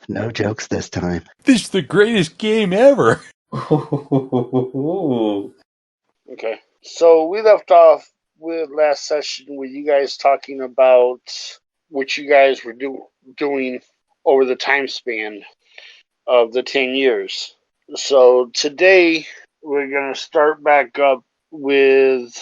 No jokes this time. This is the greatest game ever. Okay. So we left off with last session with you guys talking about what you guys were doing over the time span of the 10 years. So today we're going to start back up with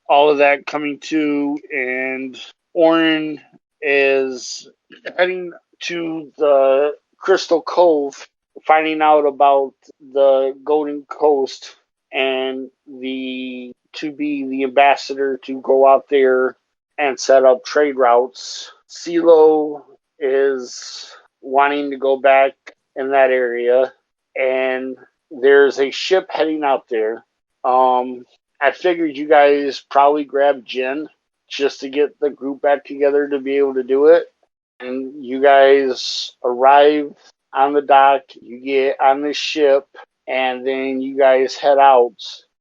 all of that coming to, and Orryn is heading to the Crystal Cove, finding out about the Golden Coast and to be the ambassador to go out there and set up trade routes. Cielo is wanting to go back in that area, and there's a ship heading out there. I figured you guys probably grabbed Jen just to get the group back together to be able to do it. And you guys arrive on the dock, you get on the ship, and then you guys head out.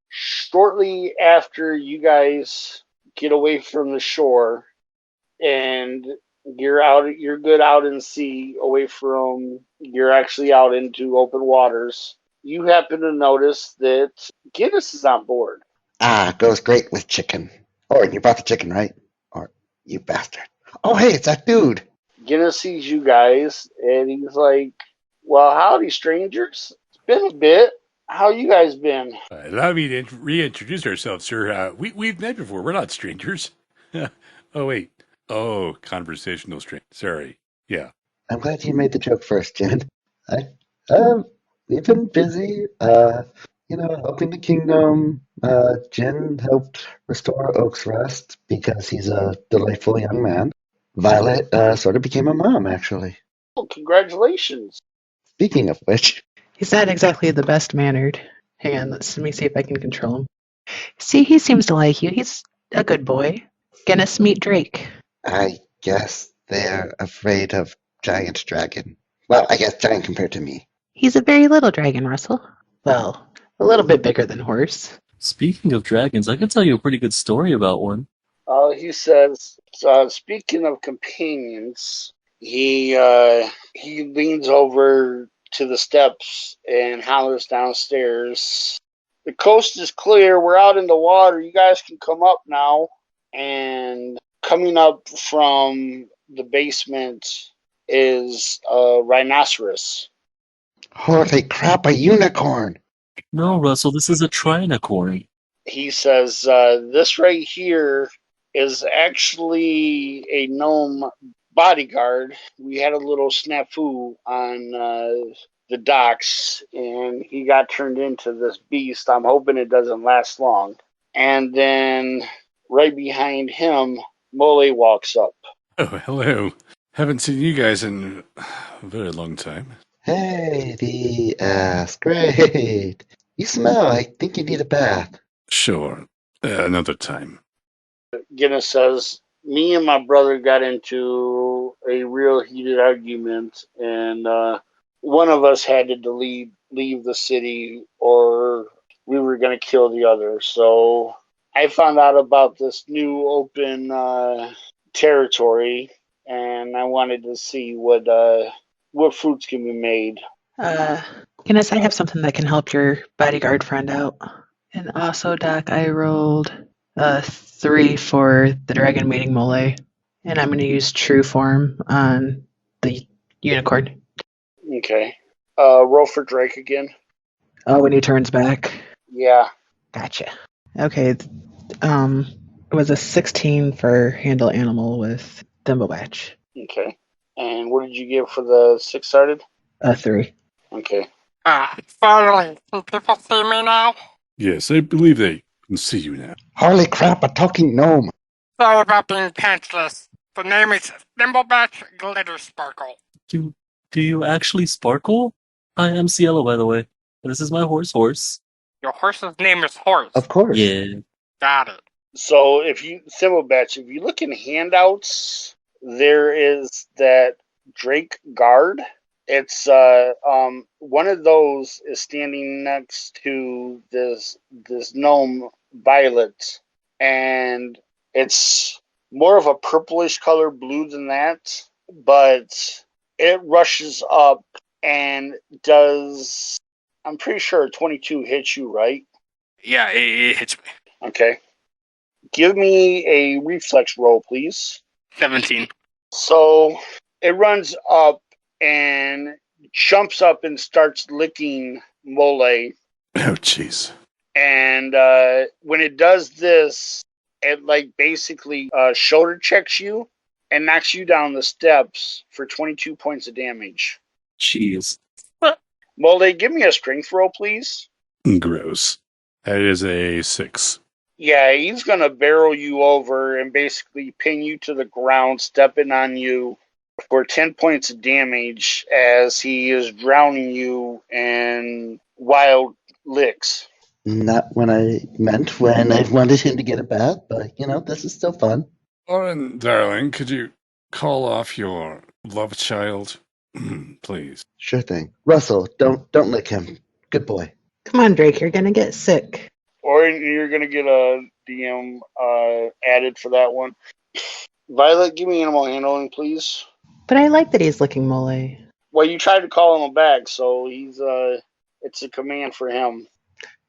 Shortly after you guys get away from the shore and you're good out in sea, you're actually out into open waters, you happen to notice that Guinness is on board. Goes great with chicken. Or you brought the chicken, right? Or you bastard. Oh, hey, it's that dude. Guinness sees you guys, and he's like, well, howdy, strangers. It's been a bit. How you guys been? Allow me to reintroduce ourselves, sir. We've met before. We're not strangers. Oh, wait. Oh, conversational stranger. Sorry. Yeah. I'm glad you made the joke first, Jen. We've been busy, helping the kingdom. Jen helped restore Oak's Rest because he's a delightful young man. Violet sort of became a mom, actually. Oh, congratulations. Speaking of which... He's not exactly the best mannered. Hang on, let me see if I can control him. See, he seems to like you. He's a good boy. Guinness, meet Drake. I guess they're afraid of giant dragon. Well, I guess giant compared to me. He's a very little dragon, Russell. Well, a little bit bigger than horse. Speaking of dragons, I can tell you a pretty good story about one. He says, speaking of companions, he leans over to the steps and hollers downstairs, the coast is clear, we're out in the water, you guys can come up now. And coming up from the basement is a rhinoceros. Holy crap, a unicorn! No, Russell, this is a trinicorn. He says, this right here is actually a gnome bodyguard. We had a little snafu on the docks, and he got turned into this beast. I'm hoping it doesn't last long. And then right behind him, Mōlli walks up. Oh, hello. Haven't seen you guys in a very long time. Hey, the ass. Great. You smell. I think you need a bath. Sure. Another time. Guinness says, me and my brother got into a real heated argument, and one of us had to leave the city, or we were going to kill the other. So I found out about this new open territory, and I wanted to see what fruits can be made. Guinness, I have something that can help your bodyguard friend out. And also, Doc, I rolled 3 for the dragon meeting Mōlli, and I'm going to use true form on the unicorn. Okay. Roll for Drake again. Oh, when he turns back? Yeah. Gotcha. Okay. It was a 16 for handle animal with Thimblebatch. Okay. And what did you give for the 6-sided? 3. Okay. Finally, can people see me now? Yes, I believe they can see you now. Holy crap, a talking gnome. Sorry about being pantsless. The name is Thimblebatch Glittersparkle. Do you actually sparkle? I am Cielo, by the way. This is my horse. Your horse's name is Horse. Of course. Yeah. Got it. So Thimblebatch, if you look in handouts, there is that Drake guard. It's one of those is standing next to this gnome Violet, and it's more of a purplish color blue than that, but it rushes up and does, I'm pretty sure 22 hits you, right? Yeah, it hits me. Okay. Give me a reflex roll, please. 17. So it runs up and jumps up and starts licking Mōlli. Oh, jeez. And when it does this, it like basically shoulder checks you and knocks you down the steps for 22 points of damage. Jeez. Mōlli, give me a strength roll, please. Gross. That is a 6. Yeah, he's going to barrel you over and basically pin you to the ground, stepping on you for 10 points of damage as he is drowning you in wild licks. Not when I meant when I wanted him to get a bath, but this is still fun. Orryn, darling, could you call off your love child? Please. Sure thing. Russell, don't lick him. Good boy. Come on, Drake, you're gonna get sick. Or you're going to get a DM added for that one. Violet, give me animal handling, please. But I like that he's licking Mōlli. Well, you tried to call him back, so he's it's a command for him.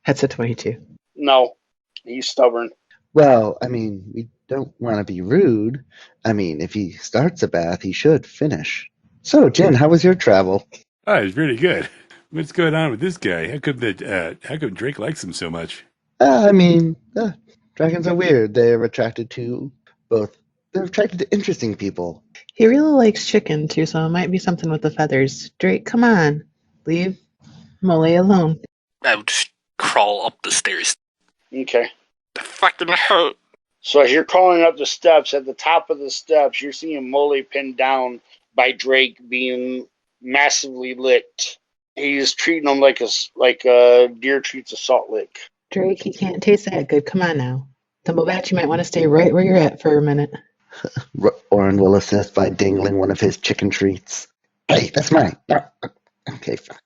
That's a 22. No, he's stubborn. Well, we don't want to be rude. If he starts a bath, he should finish. So, Jen, how was your travel? Oh, it's pretty good. What's going on with this guy? How come Drake likes him so much? Dragons are weird. They're attracted to interesting people. He really likes chicken, too, so it might be something with the feathers. Drake, come on. Leave Mōlli alone. I would just crawl up the stairs. Okay. The fucking hurt. So as you're crawling up the steps, at the top of the steps, you're seeing Mōlli pinned down by Drake being massively licked. He's treating him like a deer treats a salt lick. Drake, he can't taste that good. Come on now. Thimblebatch, you might want to stay right where you're at for a minute. Orryn will assist by dangling one of his chicken treats. Hey, that's mine. Okay, fine.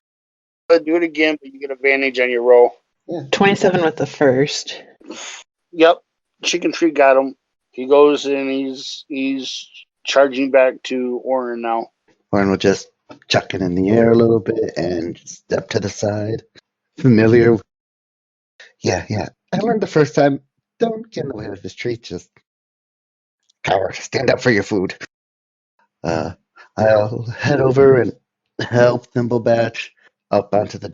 Do it again, but you get advantage on your roll. Yeah. 27 with the first. Yep, chicken treat got him. He goes and he's charging back to Orryn now. Orryn will just chuck it in the air a little bit and step to the side. Familiar. Yeah. I learned the first time, don't get in the way of his treat, just coward, stand up for your food. I'll head over and help Thimblebatch up onto the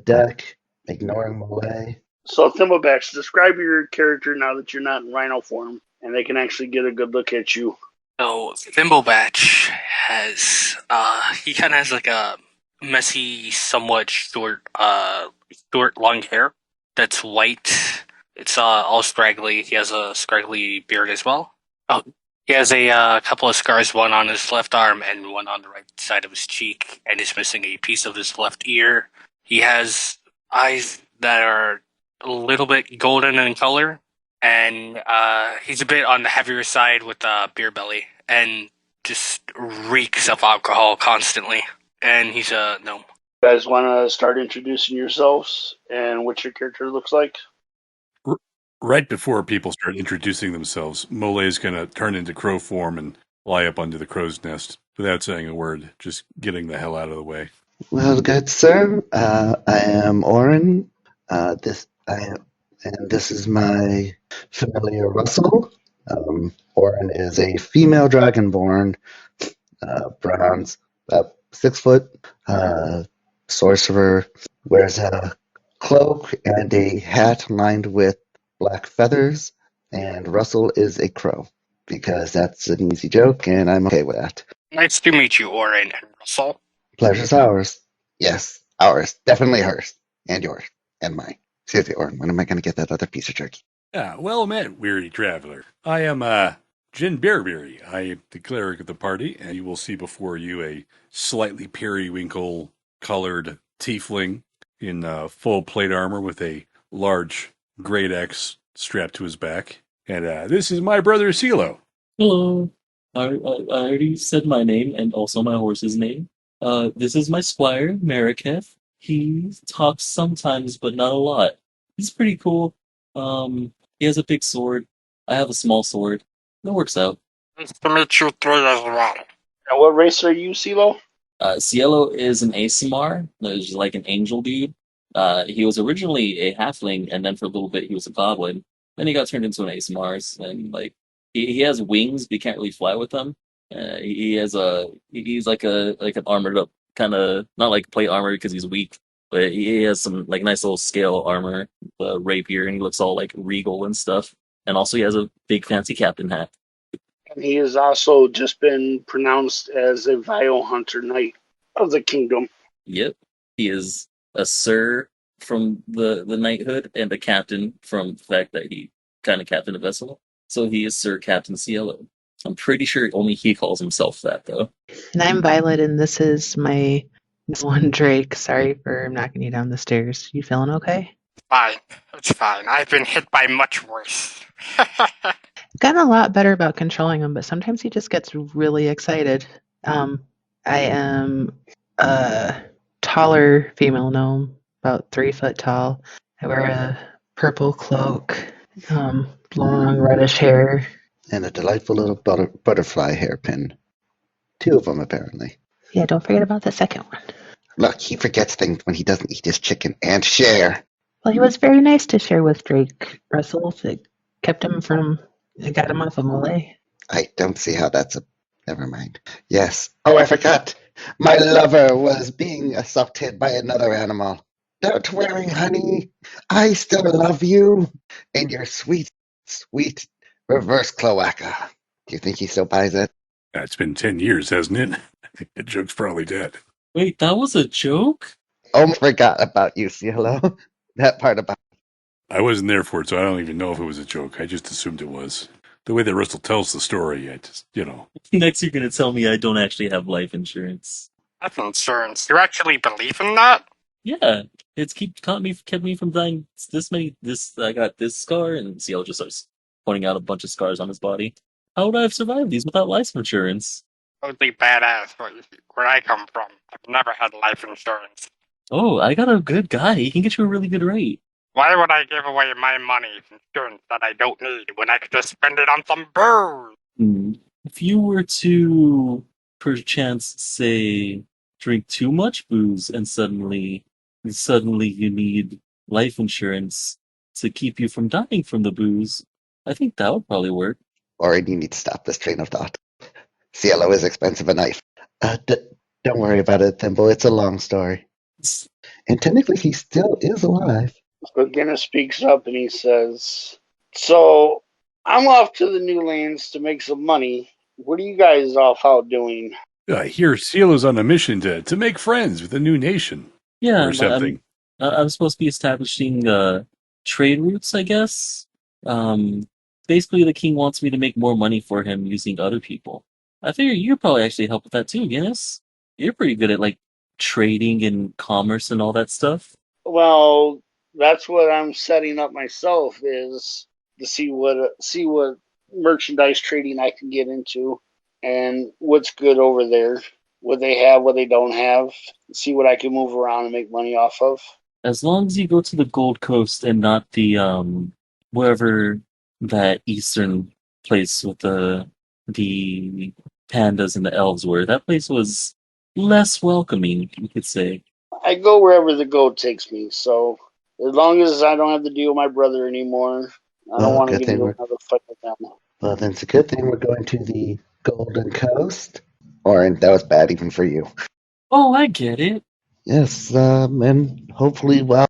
deck, ignoring Mōlli. So Thimblebatch, describe your character now that you're not in rhino form, and they can actually get a good look at you. So Thimblebatch has he kind of has like a messy, somewhat short long hair that's white. It's all scraggly. He has a scraggly beard as well. Oh, he has a couple of scars, one on his left arm and one on the right side of his cheek, and he's missing a piece of his left ear. He has eyes that are a little bit golden in color, and he's a bit on the heavier side with beer belly, and just reeks of alcohol constantly. And he's a gnome. You guys want to start introducing yourselves and what your character looks like? Right before people start introducing themselves, Mōlli is going to turn into crow form and lie up under the crow's nest without saying a word, just getting the hell out of the way. Well, good sir, I am Orryn. This is my familiar Russell. Orryn is a female dragonborn, bronze, about 6 foot, sorcerer, wears a cloak and a hat lined with black feathers, and Russell is a crow, because that's an easy joke, and I'm okay with that. Nice to meet you, Orryn and Russell. Pleasure's ours. Yes, ours. Definitely hers. And yours. And mine. Seriously, Orryn, when am I going to get that other piece of jerky? Well met, weary traveler. I am BearBerry. I am the cleric of the party, and you will see before you a slightly periwinkle-colored tiefling in full plate armor with a large great axe strapped to his back. And this is my brother Cielo. Hello. I already said my name and also my horse's name. This is my squire, Mariketh. He talks sometimes, but not a lot. He's pretty cool. He has a big sword. I have a small sword. It works out. Nice to meet you three as well. And what race are you, Cielo? Cielo is an ASMR. He's like an angel dude. He was originally a halfling, and then for a little bit he was a goblin. Then he got turned into an ASMR, and like he has wings, but he can't really fly with them. He's like an armored up kind of, not like plate armor because he's weak, but he has some like nice little scale armor, rapier, and he looks all like regal and stuff. And also he has a big fancy captain hat. And he has also just been pronounced as a Vile Hunter Knight of the Kingdom. Yep, he is a sir from the knighthood and a captain from the fact that he kind of captained a vessel. So he is Sir Captain Cielo. I'm pretty sure only he calls himself that, though. And I'm Violet, and this is my one Drake. Sorry for knocking you down the stairs. You feeling okay? Fine. It's fine. I've been hit by much worse. Gotten a lot better about controlling him, but sometimes he just gets really excited. I am a taller female gnome, about 3 foot tall. I wear a purple cloak, long reddish hair. And a delightful little butterfly hairpin. 2 of them, apparently. Yeah, don't forget about the second one. Look, he forgets things when he doesn't eat his chicken and share. Well, he was very nice to share with Drake Russell. It got him off of Mōlli. I don't see how that's a... Never mind. Yes. Oh, I forgot. My lover was being assaulted by another animal. Don't worry, honey. I still love you. And your sweet, sweet reverse cloaca. Do you think he still buys it? It's been 10 years, hasn't it? I think the joke's probably dead. Wait, that was a joke? Oh, I forgot about you, Cielo. That part about... I wasn't there for it, so I don't even know if it was a joke. I just assumed it was. The way that Russell tells the story, I just, Next you're gonna tell me I don't actually have life insurance. Life insurance. You actually believe in that? Yeah, it's kept me from dying I got this scar, and Cielo just starts pointing out a bunch of scars on his body. How would I have survived these without life insurance? Totally badass. Where I come from, I've never had life insurance. Oh, I got a good guy. He can get you a really good rate. Why would I give away my money insurance that I don't need when I could just spend it on some booze? If you were to, perchance, say, drink too much booze and suddenly you need life insurance to keep you from dying from the booze, I think that would probably work. Or you need to stop this train of thought. Cielo is expensive a knife. Don't worry about it, Thimble. It's a long story. And technically, he still is alive. So Guinness speaks up and he says, so I'm off to the new lands to make some money. What are you guys off out doing? I hear Cielo's on a mission to make friends with a new nation. Yeah, or something. I'm supposed to be establishing trade routes, I guess. Basically, the king wants me to make more money for him using other people. I figure you probably actually help with that too, Guinness. You're pretty good at like trading and commerce and all that stuff. Well, that's what I'm setting up myself, is to see what merchandise trading I can get into and what's good over there, what they have, what they don't have, see what I can move around and make money off of. As long as you go to the Gold Coast and not the wherever that eastern place with the pandas and the elves were. That place was less welcoming, you could say. I go wherever the goat takes me, so as long as I don't have to deal with my brother anymore, I don't want to get into another fight with them. Well, then it's a good thing we're going to the Golden Coast. Or that was bad even for you. Oh, I get it. Yes, and hopefully while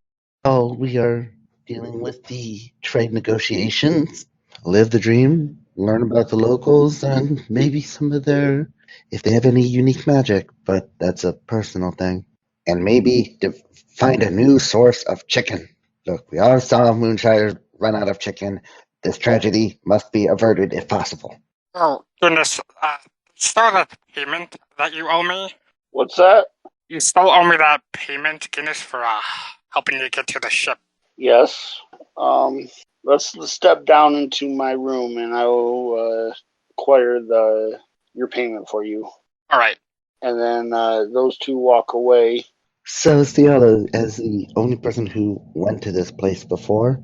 we are dealing with the trade negotiations, live the dream, learn about the locals, and maybe some of if they have any unique magic, but that's a personal thing. And maybe to find a new source of chicken. Look, we all saw Moonshire run out of chicken. This tragedy must be averted if possible. Oh, goodness. Still that payment that you owe me? What's that? You still owe me that payment, Guinness, for helping you get to the ship. Yes. Let's step down into my room and I will acquire your payment for you. All right. And then those two walk away. So, Cielo, as the only person who went to this place before,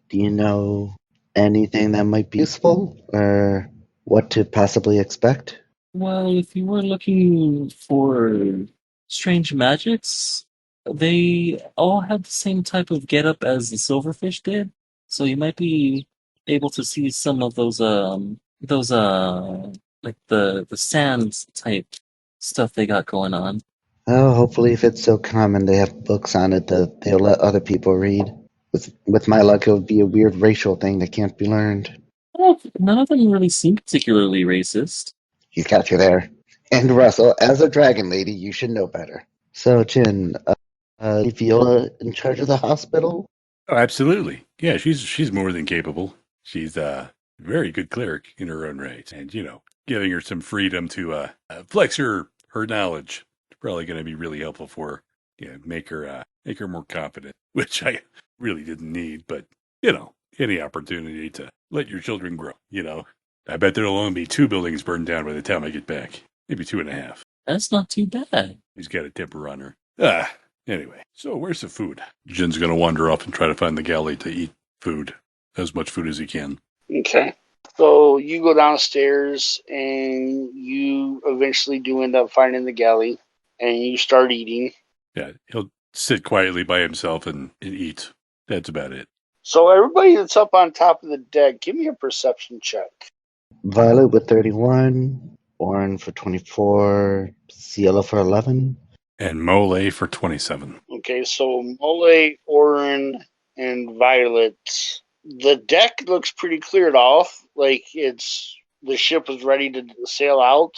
do you know anything that might be useful, or what to possibly expect? Well, if you were looking for strange magics, they all had the same type of getup as the silverfish did. So you might be able to see some of those like the sands type stuff they got going on. Oh, hopefully if it's so common they have books on it that they'll let other people read. With my luck, it'll be a weird racial thing that can't be learned. Well, none of them really seem particularly racist. He's got you there. And Russell, as a dragon lady, you should know better. So, Jin, Viola in charge of the hospital? Oh, absolutely. Yeah, she's more than capable. She's a very good cleric in her own right, and giving her some freedom to flex her knowledge is probably going to be really helpful for her. Yeah, make her more confident, which I really didn't need, but any opportunity to let your children grow. I bet there'll only be 2 buildings burned down by the time I get back, maybe 2.5. That's not too bad. He's got a temper on her. Anyway, so where's the food? Jin's going to wander off and try to find the galley to eat food, as much food as he can. Okay. So you go downstairs and you eventually do end up finding the galley and you start eating. Yeah, he'll sit quietly by himself and eat. That's about it. So everybody that's up on top of the deck, give me a perception check. Violet with 31, Orryn for 24, Cielo for 11. And Mōlli for 27. Okay, so Mōlli, Orryn, and Violet. The deck looks pretty cleared off. Like the ship is ready to sail out.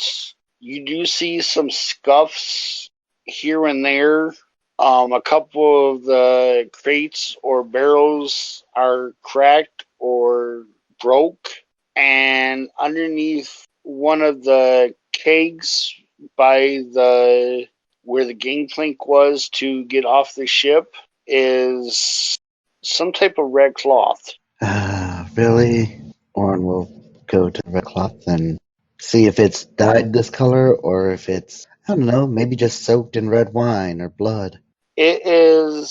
You do see some scuffs here and there. A couple of the crates or barrels are cracked or broke. And underneath one of the kegs by where the gangplank was to get off the ship is some type of red cloth. Really? Orryn will go to the red cloth and see if it's dyed this color or if it's, I don't know, maybe just soaked in red wine or blood. It is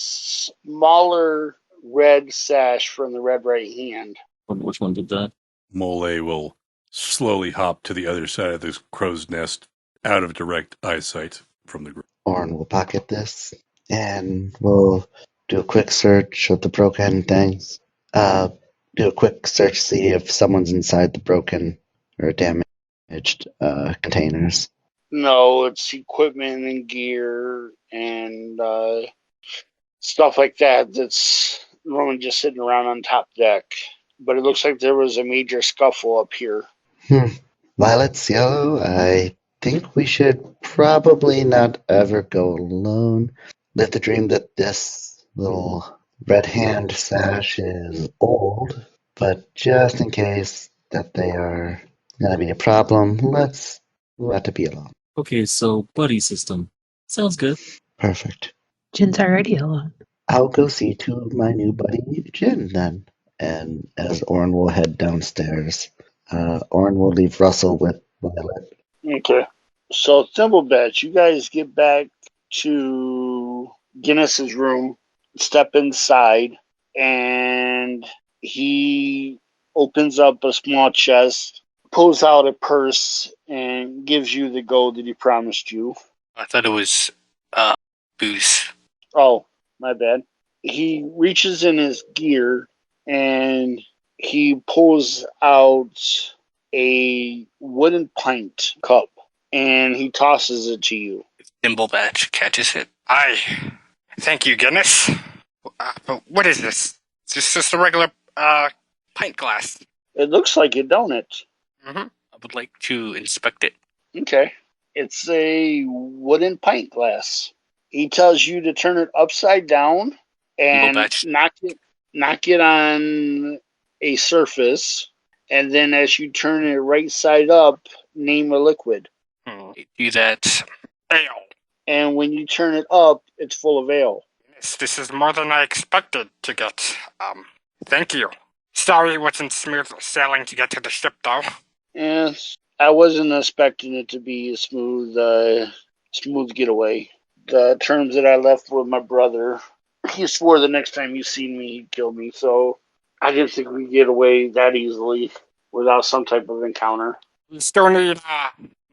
smaller red sash from the red right hand. Which one did that? Mōlli will slowly hop to the other side of this crow's nest, out of direct eyesight from the group. Orryn will pocket this and we'll do a quick search of the broken things. Do a quick search, see if someone's inside the broken or damaged containers. No, it's equipment and gear and stuff like that that's normally just sitting around on top deck. But it looks like there was a major scuffle up here. Violet, Cielo, I think we should probably not ever go alone. Live the dream that this little Red Hand Sash is old, but just in case that they are going to be a problem, let's let it be alone. Okay, so buddy system. Sounds good. Perfect. Jin's already alone. I'll go see to my new buddy, Jin, then. And as Orryn will head downstairs, Orryn will leave Russell with Violet. Okay. So, Thimblebatch, you guys get back to Guinness's room, step inside, and he opens up a small chest, pulls out a purse, and gives you the gold that he promised you. I thought it was booze. Oh, my bad. He reaches in his gear and he pulls out a wooden pint cup and he tosses it to you. Thimblebatch catches it. Thank you, Guinness. But what is this? Is this just a regular pint glass? It looks like it, don't it? Mm-hmm. I would like to inspect it. Okay. It's a wooden pint glass. He tells you to turn it upside down and knock it on a surface, and then as you turn it right side up, name a liquid. Do that. Ale. And when you turn it up, it's full of ale. Yes, this is more than I expected to get. Thank you. Sorry it wasn't smooth sailing to get to the ship, though. Yes, I wasn't expecting it to be a smooth getaway. The terms that I left with my brother, he swore the next time you seen me, he'd kill me, so I didn't think we'd get away that easily without some type of encounter. We still need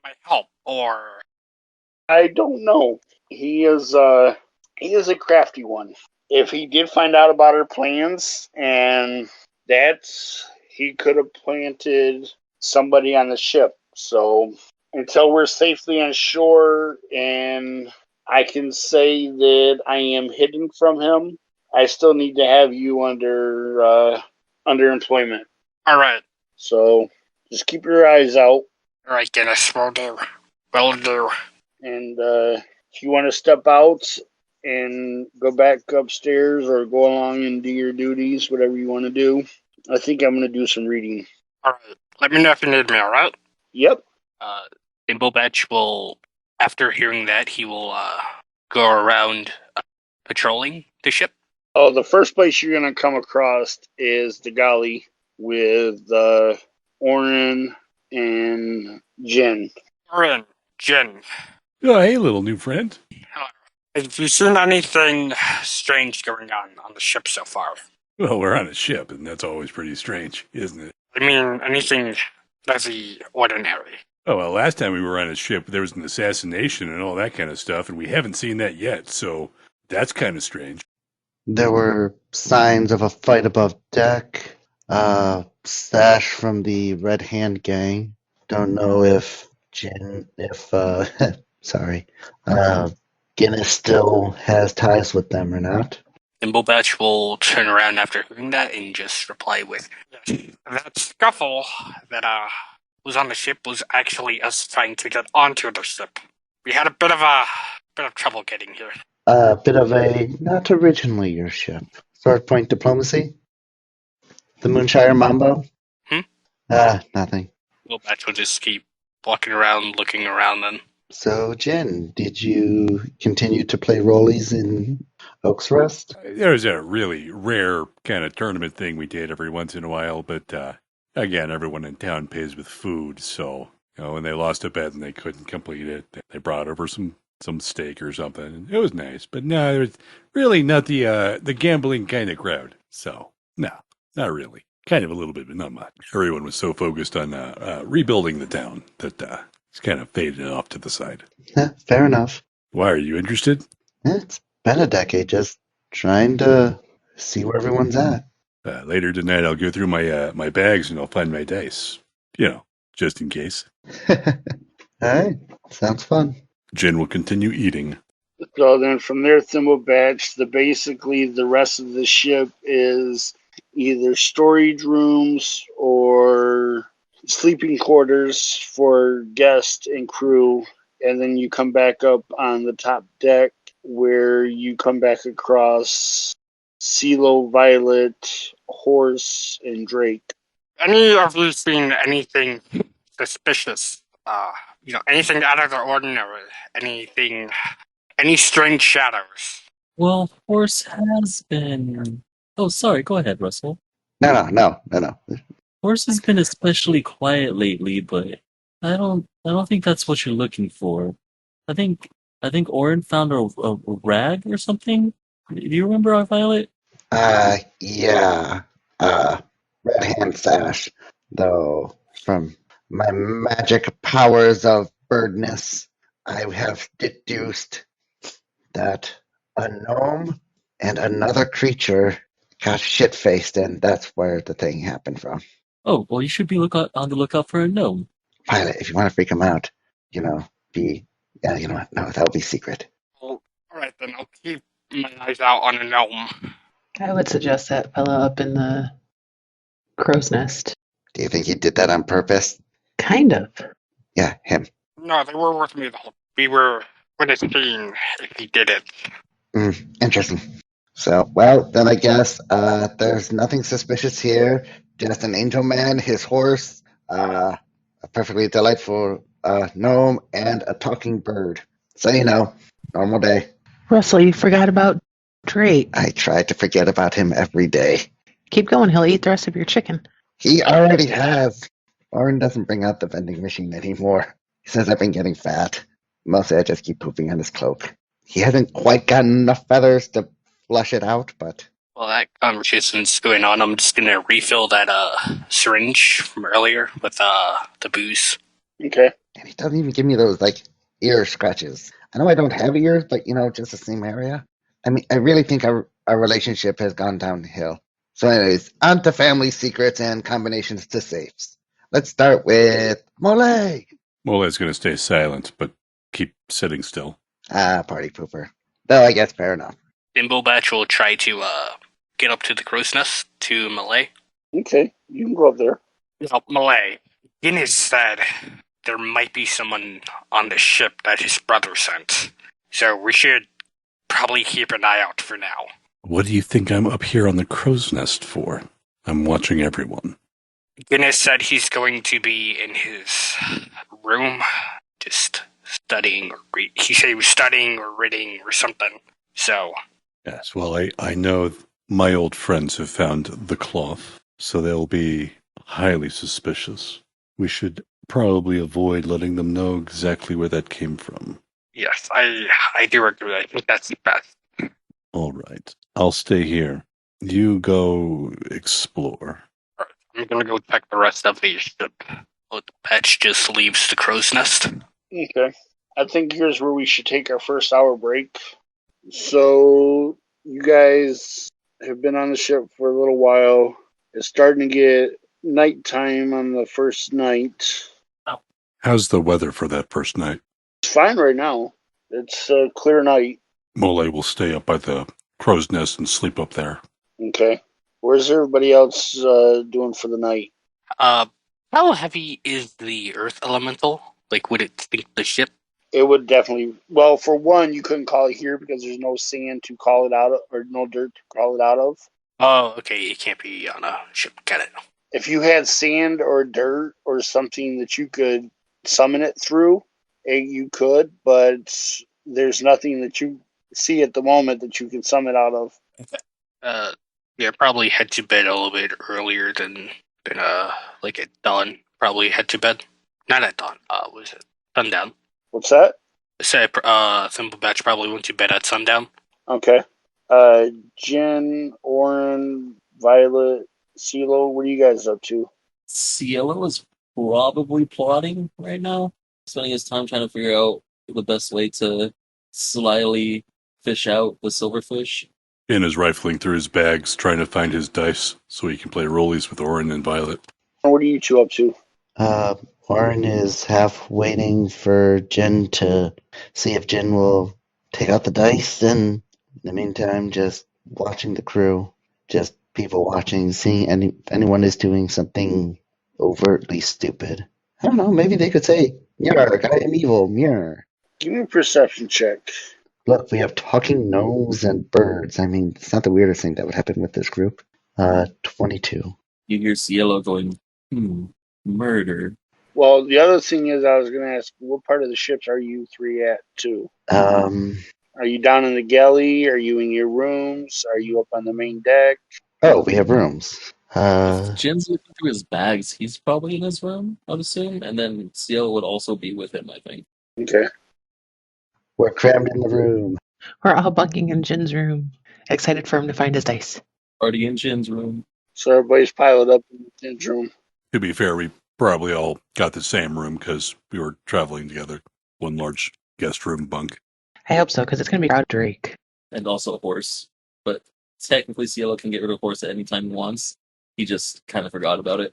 my help, or I don't know. He is a crafty one. If he did find out about our plans, and he could have planted somebody on the ship. So until we're safely on shore and I can say that I am hidden from him, I still need to have you under employment. all right, So just keep your eyes out. all right, Guinness, will do. Will do. And if you want to step out and go back upstairs or go along and do your duties, whatever you want to do, I think I'm going to do some reading. All right, let me know if you need me. All right. Yep. Thimblebatch will, after hearing that, he will go around patrolling the ship. Oh, the first place you're going to come across is the galley with Orryn and Jen. Orryn, Jen, Oh, hey, little new friend. hello. Have you seen anything strange going on the ship so far? Well, we're on a ship, and that's always pretty strange, isn't it? I mean, anything that's the ordinary. Oh, well, last time we were on a ship, there was an assassination and all that kind of stuff, and we haven't seen that yet, so that's kind of strange. There were signs of a fight above deck. Sash from the Red Hand gang. Don't know if Guinness still has ties with them or not. Thimblebatch will turn around after hearing that and just reply with, yes, that scuffle that was on the ship was actually us trying to get onto the ship. We had a bit of trouble getting here. A bit of a not originally your ship. Sword point diplomacy? The Moonshire Mambo? Nothing. Thimblebatch will just keep walking around, looking around then. So, Jen, did you continue to play rollies in Oak's Rest? There's a really rare kind of tournament thing we did every once in a while, but again, everyone in town pays with food, so when they lost a bet and they couldn't complete it, they brought over some steak or something. It was nice, but no, there's really not the gambling kind of crowd. So no, not really. Kind of a little bit, but not much. Everyone was so focused on rebuilding the town that it's kind of faded off to the side. Fair enough. Why, are you interested? It's been a decade, just trying to see where everyone's at. Later tonight, I'll go through my bags and I'll find my dice. Just in case. All right, sounds fun. Jen will continue eating. So then from there, Thimblebatch, basically the rest of the ship is either storage rooms or sleeping quarters for guests and crew. And then you come back up on the top deck where you come back across Cielo, Violet, Horse, and Drake. Any of you seen anything suspicious? Anything out of the ordinary? Any strange shadows? Well, Horse has been. Oh, sorry. Go ahead, Russell. No. Horse has been especially quiet lately, but I don't think that's what you're looking for. I think Orryn found a rag or something. Do you remember our Violet? Yeah. Red Hand Sash, though, from my magic powers of birdness, I have deduced that a gnome and another creature got shit-faced, and that's where the thing happened from. Oh, well, you should be on the lookout for a gnome. Pilot, if you want to freak him out, you know what? No, that'll be secret. Well, alright then, I'll keep my eyes out on a gnome. I would suggest that fella up in the crow's nest. Do you think he did that on purpose? Kind of. Yeah, him. No, they were with me though. We were would have seen if he did it. Interesting. So, well, then I guess there's nothing suspicious here. Just an angel man, his horse, a perfectly delightful gnome, and a talking bird. So, normal day. Russell, you forgot about Drake. I try to forget about him every day. Keep going. He'll eat the rest of your chicken. He already has. Orryn doesn't bring out the vending machine anymore. He says I've been getting fat. Mostly I just keep pooping on his cloak. He hasn't quite got enough feathers to flush it out, but... While that conversation's going on, I'm just gonna refill that syringe from earlier with the booze. Okay. And he doesn't even give me those, like, ear scratches. I know I don't have ears, but, just the same area. I mean, I really think our relationship has gone downhill. So anyways, on to family secrets and combinations to safes. Let's start with Mōlli. Mole's going to stay silent, but keep sitting still. Party pooper. Though I guess fair enough. Thimblebatch will try to get up to the crow's nest to Mōlli. Okay, you can go up there. Now, Mōlli, Guinness said there might be someone on the ship that his brother sent. So we should probably keep an eye out for now. What do you think I'm up here on the crow's nest for? I'm watching everyone. Guinness said he's going to be in his room, just studying or he said he was studying or reading or something. So, Yes, well, I know my old friends have found the cloth, so they'll be highly suspicious. We should probably avoid letting them know exactly where that came from. yes, I do agree. I think that's the best. All right, I'll stay here. You go explore. I'm gonna go check the rest of the ship. Patch just leaves the crow's nest. Okay. I think here's where we should take our first hour break. So, you guys have been on the ship for a little while. It's starting to get nighttime on the first night. How's the weather for that first night? It's fine right now. It's a clear night. Mole will stay up by the crow's nest and sleep up there. Okay. Where's everybody else doing for the night? How heavy is the earth elemental? Like, would it sink the ship? It would definitely. Well, for one, you couldn't call it here because there's no sand to call it out of, or no dirt to call it out of. Oh, okay. It can't be on a ship. Got it. If you had sand or dirt or something that you could summon it through, you could, but there's nothing that you see at the moment that you can summon it out of. Yeah, probably head to bed a little bit earlier than like at dawn. Probably head to bed. Not at dawn. Was it sundown? What's that? Say, Thimblebatch probably went to bed at sundown. Okay. Jen, Orryn, Violet, Cielo, what are you guys up to? Cielo is probably plotting right now, spending his time trying to figure out the best way to slyly fish out the silverfish. Finn is rifling through his bags, trying to find his dice so he can play rollies with Orryn and Violet. What are you two up to? Orryn is half waiting for Jen to see if Jen will take out the dice, and in the meantime, just watching the crew, just people watching, seeing if anyone is doing something overtly stupid. I don't know, maybe they could say, "Yarg, I am evil, mirror." Give me a perception check. Look, we have talking gnomes and birds. I mean, it's not the weirdest thing that would happen with this group. 22. You hear Cielo going, murder. Well, the other thing is, I was going to ask, what part of the ships are you three at, too? Are you down in the galley? Are you in your rooms? Are you up on the main deck? Oh, we have rooms. If Jin's looking through his bags, he's probably in his room, I'd assume, and then Cielo would also be with him, I think. Okay. We're crammed in the room. We're all bunking in Jin's room, excited for him to find his dice. Party in Jin's room. So everybody's piled up in Jin's room. To be fair, we probably all got the same room because we were traveling together. One large guest room bunk. I hope so, because it's going to be crowd Drake. And also a horse. But technically Cielo can get rid of horse at any time he wants. He just kind of forgot about it.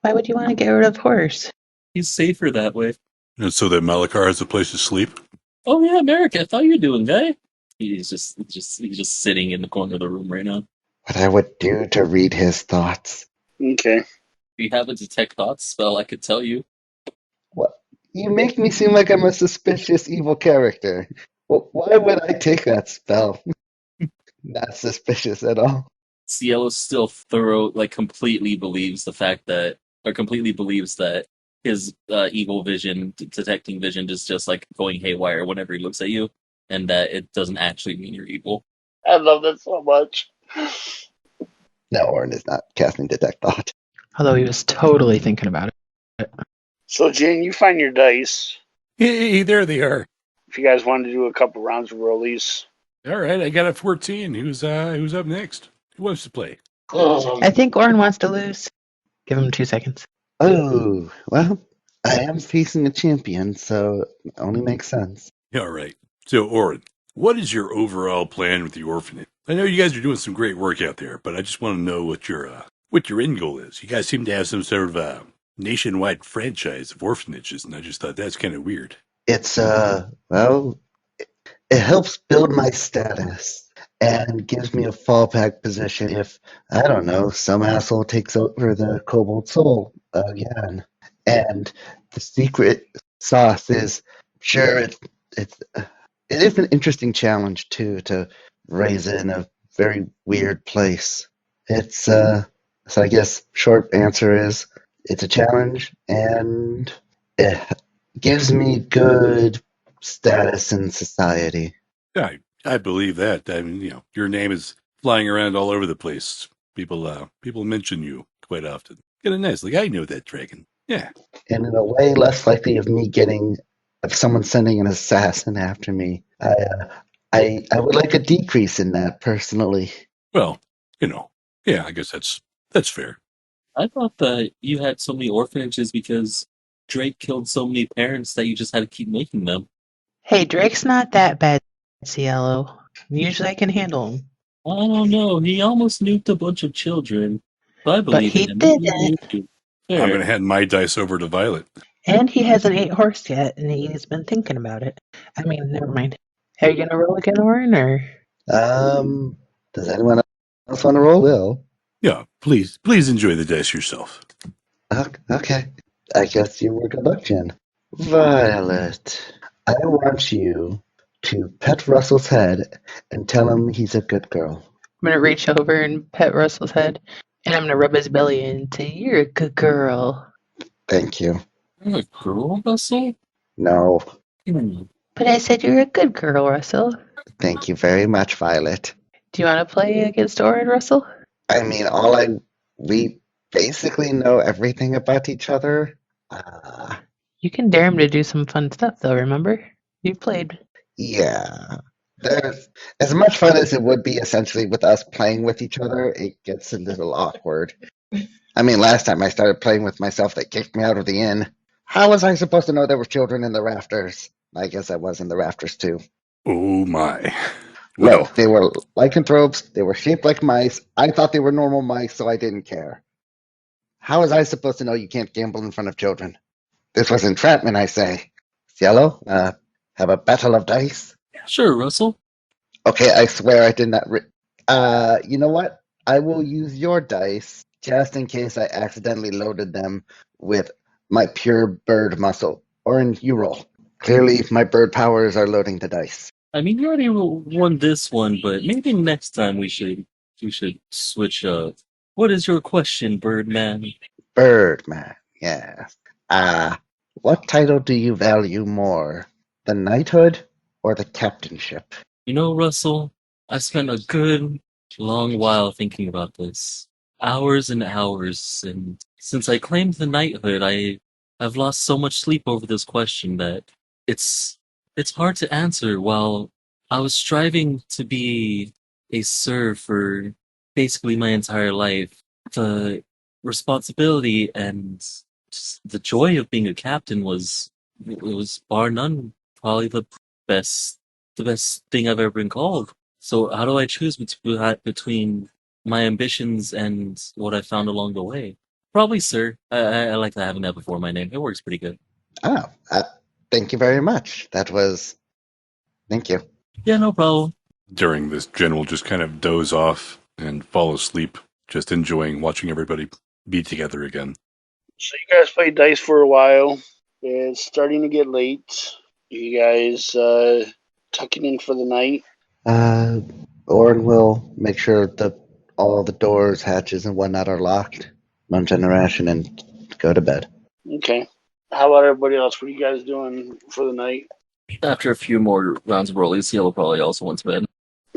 Why would you want to get rid of horse? He's safer that way. And so that Malachar has a place to sleep? Oh yeah, Merrick, how you doing, guy? He's just sitting in the corner of the room right now. What I would do to read his thoughts. Okay. If you have a detect thoughts spell, I could tell you. What? You make me seem like I'm a suspicious evil character. Well, why would I take that spell? Not suspicious at all. Cielo still completely believes completely believes that his evil vision, detecting vision, is just like going haywire whenever he looks at you, and that it doesn't actually mean you're evil. I love that so much. No, Orryn is not casting Detect Thought. Although he was totally thinking about it. So, Jen, you find your dice. Hey, there they are. If you guys wanted to do a couple rounds of rollies. All right, I got a 14. Who's up next? Who wants to play? I think Orryn wants to lose. Give him 2 seconds. Oh, well, I am facing a champion, so it only makes sense. All right. So, Orryn, what is your overall plan with the orphanage? I know you guys are doing some great work out there, but I just want to know what your end goal is. You guys seem to have some sort of nationwide franchise of orphanages, and I just thought that's kind of weird. It's, well, it helps build my status and gives me a fallback position if, I don't know, some asshole takes over the Cobalt Soul again. And the secret sauce is, sure, it's, it is an interesting challenge, too, to raise it in a very weird place. It's, so I guess short answer is, it's a challenge, and it gives me good status in society. I believe that. I mean, your name is flying around all over the place. People mention you quite often. Kind of nice. Like, I know that dragon. Yeah. And in a way, less likely of someone sending an assassin after me. I would like a decrease in that personally. Well, yeah, I guess that's fair. I thought that you had so many orphanages because Drake killed so many parents that you just had to keep making them. Hey, Drake's not that bad, Cielo. Usually I can handle him. I don't know. He almost nuked a bunch of children. But I believe he in him. didn't. I'm Fair. going to hand my dice over to Violet. And he hasn't ate horse yet, and he's been thinking about it. I mean, never mind. Are you gonna roll again, Orryn, or? Does anyone else want to roll? Will. Yeah, please enjoy the dice yourself. Okay. I guess you were good luck, Jen. Violet, I want you to pet Russell's head and tell him he's a good girl. I'm gonna reach over and pet Russell's head, and I'm gonna rub his belly and say, "You're a good girl." Thank you. You're a girl, Russell? No, But I said you're a good girl, Russell. thank you very much, Violet. Do you want to play against Orryn, Russell? I mean, we basically know everything about each other. You can dare him to do some fun stuff, though. Remember, you played. Yeah. There's as much fun as it would be essentially with us playing with each other, it gets a little awkward. I mean, last time I started playing with myself, they kicked me out of the inn. How was I supposed to know there were children in the rafters? I guess I was in the rafters too. Oh my. Well, Well, they were lycanthropes, they were shaped like mice. I thought they were normal mice, so I didn't care. How was I supposed to know you can't gamble in front of children? This was entrapment, I say. Cielo, have a battle of dice? Sure, Russell. Okay, I swear I did not. You know what? I will use your dice just in case I accidentally loaded them with my pure bird muscle. Orryn, you roll. Clearly, my bird powers are loading the dice. I mean, you already won this one, but maybe next time we should switch up. What is your question, Birdman? Birdman, yes. What title do you value more, the knighthood or the captainship? You know, Russell, I spent a good long while thinking about this. Hours and hours, and since I claimed the knighthood, I've lost so much sleep over this question that it's hard to answer. While I was striving to be a sir for basically my entire life, the responsibility and just the joy of being a captain was bar none probably best the best thing I've ever been called. So how do I choose between my ambitions and what I found along the way? Probably, sir. I like having that before my name. It works pretty good. Oh, thank you very much. Thank you. Yeah, no problem. during this, Jen will just kind of doze off and fall asleep, just enjoying watching everybody be together again. So you guys played dice for a while. It's starting to get late. You guys tucking in for the night? Orryn will make sure that all the doors, hatches, and whatnot are locked, munch on a ration, and go to bed. Okay. How about everybody else? What are you guys doing for the night? After a few more rounds of rollies, Cielo probably also went to bed.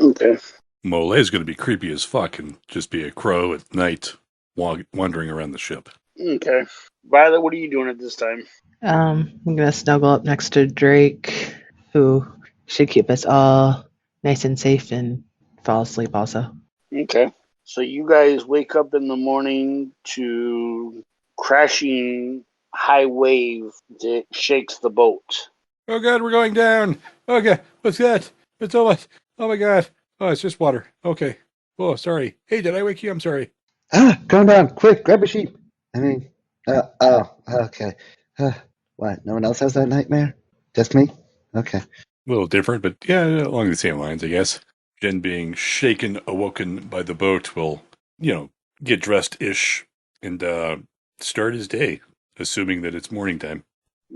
Okay. Mōlli is going to be creepy as fuck and just be a crow at night wandering around the ship. Okay. Violet, what are you doing at this time? I'm gonna snuggle up next to Drake, who should keep us all nice and safe and fall asleep also. Okay. So you guys wake up in the morning to crashing high wave that shakes the boat. Oh God, we're going down. Okay, what's that? It's all right. Oh my God. Oh, it's just water. Okay. Oh, sorry. Hey, did I wake you? I'm sorry. Calm down, quick, grab a sheep. Okay. What, no one else has that nightmare? Just me? Okay. A little different, but yeah, along the same lines, I guess. Jen being shaken, awoken by the boat will, get dressed-ish and start his day, assuming that it's morning time.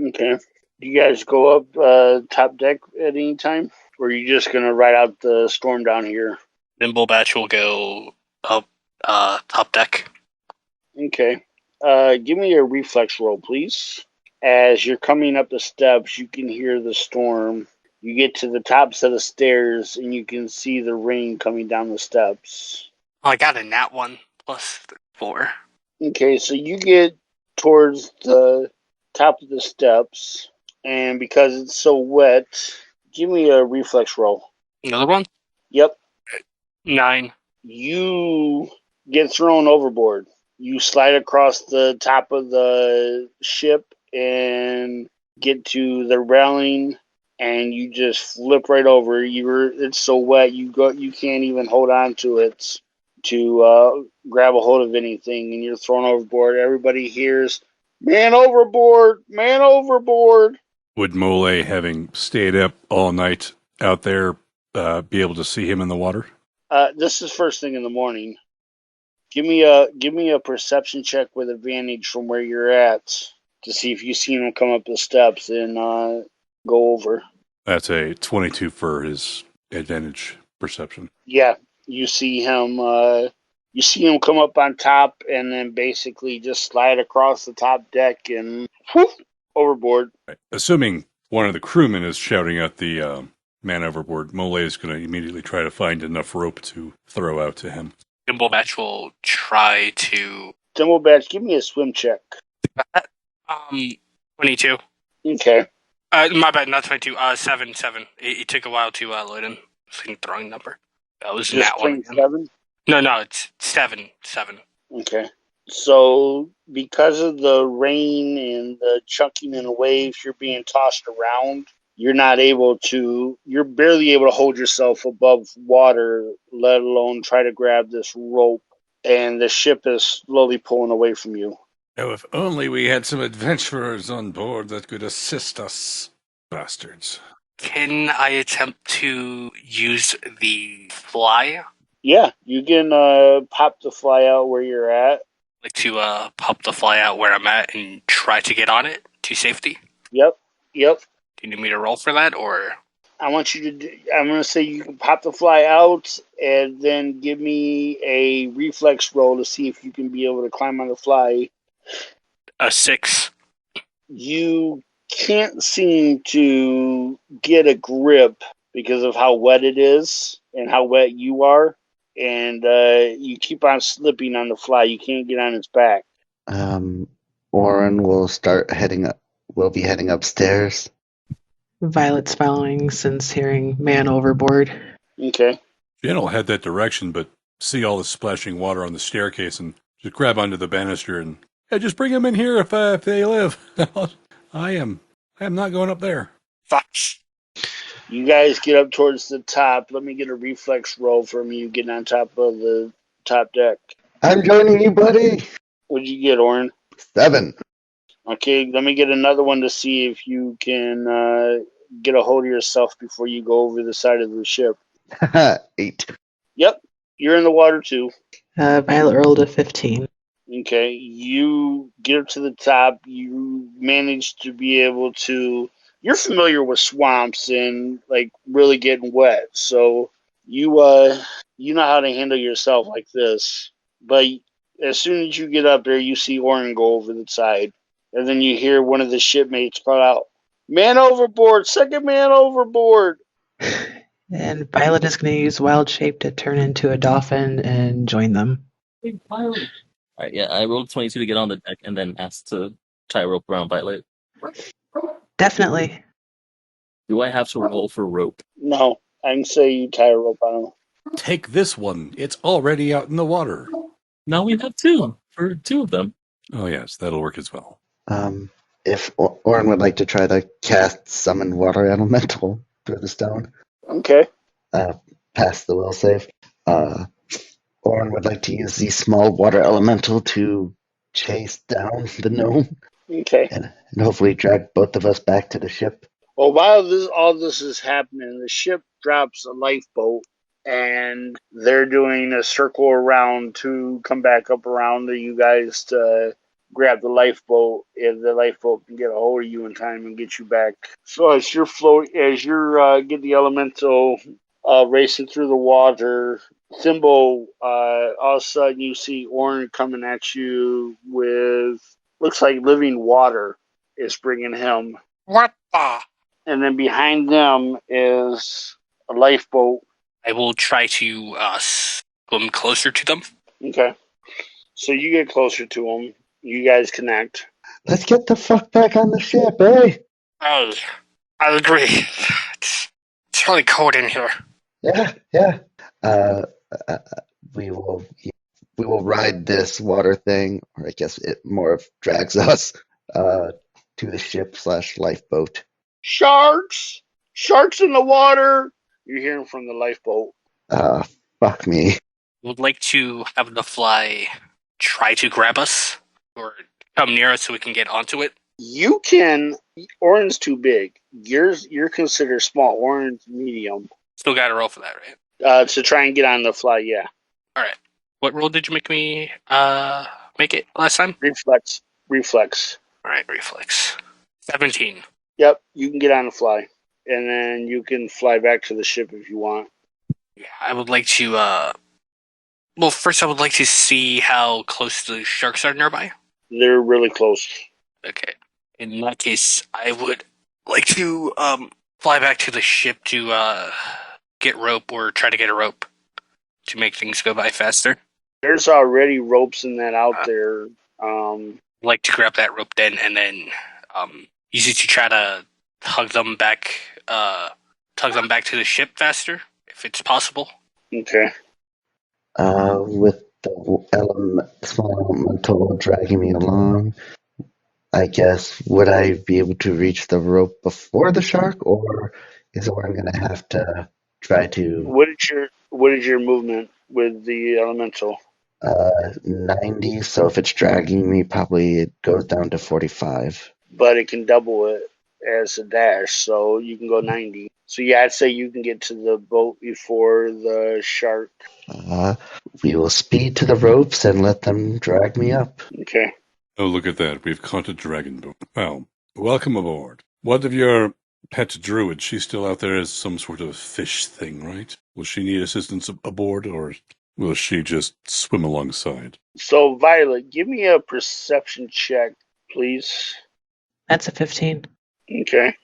Okay. You guys go up top deck at any time? Or are you just going to ride out the storm down here? Thimblebatch will go up top deck. Okay. Give me a reflex roll, please. As you're coming up the steps, you can hear the storm. You get to the top set of stairs, and you can see the rain coming down the steps. Oh, I got a nat 1 plus 4. Okay, so you get towards the top of the steps, and because it's so wet, give me a reflex roll. Another one? Yep. 9. You get thrown overboard. You slide across the top of the ship and get to the railing, and you just flip right over. It's so wet you can't even hold on to it to grab a hold of anything, and you're thrown overboard. Everybody hears, "Man overboard! Man overboard!" Would Mōlli, having stayed up all night out there, be able to see him in the water? This is first thing in the morning. Give me a perception check with advantage from where you're at to see if you see him come up the steps and go over. That's a 22 for his advantage perception. Yeah, you see him. You see him come up on top and then basically just slide across the top deck and whoop, overboard. Right. Assuming one of the crewmen is shouting at the man overboard, Mōlli is going to immediately try to find enough rope to throw out to him. Thimblebatch will try to... Thimblebatch, give me a swim check. 22. Okay. My bad, not 22. 7. It took a while to load in. I think the wrong number. That was Just that one. 7? No, it's 7. Okay. So, because of the rain and the chunking in the waves, you're being tossed around. You're barely able to hold yourself above water, let alone try to grab this rope. And the ship is slowly pulling away from you. Oh, if only we had some adventurers on board that could assist us, bastards. Can I attempt to use the fly? Yeah, you can pop the fly out where you're at. Like to pop the fly out where I'm at and try to get on it to safety? Yep. Do you need me to roll for that, or? I want you to I'm going to say you can pop the fly out and then give me a reflex roll to see if you can be able to climb on the fly. A 6. You can't seem to get a grip because of how wet it is and how wet you are. And you keep on slipping on the fly. You can't get on its back. Orryn will be heading upstairs. Violet's following since hearing man overboard. Okay. Jen will head that direction, but see all the splashing water on the staircase and just grab onto the banister and just bring them in here if they live. I am not going up there. Fox. You guys get up towards the top. Let me get a reflex roll from you getting on top of the top deck. I'm joining you, buddy. What'd you get, Orryn? 7. Okay, let me get another one to see if you can get a hold of yourself before you go over the side of the ship. 8. Yep, you're in the water too. Violet rolled a 15. Okay, you get up to the top. You manage to be able to. You're familiar with swamps and like really getting wet, so you know how to handle yourself like this. But as soon as you get up there, you see Orryn go over the side, and then you hear one of the shipmates call out, "Man overboard! Second man overboard!" And Violet is going to use Wild Shape to turn into a dolphin and join them. Big Violet. Alright, yeah, I rolled 22 to get on the deck and then asked to tie rope around Violet. Definitely. Do I have to roll for rope? No, I can say you tie a rope on him. Take this one. It's already out in the water. Now we have 2 for 2 of them. Oh, yes, that'll work as well. If Orryn would like to try to cast Summon Water Elemental through the stone, Okay. pass the will save. Orryn would like to use the small water elemental to chase down the gnome Okay. and hopefully drag both of us back to the ship. Well, while all this is happening, the ship drops a lifeboat, and they're doing a circle around to come back up around to you guys to grab the lifeboat if the lifeboat can get a hold of you in time and get you back. So as you're get the elemental racing through the water, Thimble, all of a sudden you see Orryn coming at you with looks like living water is bringing him. What the? And then behind them is a lifeboat. I will try to swim closer to them. Okay. So you get closer to them. You guys connect. Let's get the fuck back on the ship, eh? Hey, I agree. It's really cold in here. Yeah. We will ride this water thing, or I guess it more of drags us to the ship / lifeboat. Sharks! Sharks in the water! You're hearing from the lifeboat. Fuck me. Would like to have the fly try to grab us or come near us so we can get onto it. You can. Orryn's too big. You're considered small. Orryn's medium. Still got to roll for that, right? To try and get on the fly, yeah. All right. What roll did you make me make it last time? Reflex. All right, reflex. 17. Yep, you can get on the fly. And then you can fly back to the ship if you want. Yeah, I would like to, well, first I would like to see how close the sharks are nearby. They're really close. Okay. In that case, I would like to, fly back to the ship to, get rope or try to get a rope to make things go by faster. There's already ropes in that out there. I'd like to grab that rope then and then, use it to try to tug them back to the ship faster, if it's possible. Okay. With the small elemental dragging me along, I guess, would I be able to reach the rope before the shark, or is Orryn going to have to try to... What is your movement with the elemental? 90, so if it's dragging me, probably it goes down to 45. But it can double it as a dash, so you can go 90. So yeah, I'd say you can get to the boat before the shark. We will speed to the ropes and let them drag me up. Okay. Oh, look at that. We've caught a dragon boat. Well, welcome aboard. What of your pet druid? She's still out there as some sort of fish thing, right? Will she need assistance aboard, or will she just swim alongside? So, Violet, give me a perception check, please. That's a 15. Okay.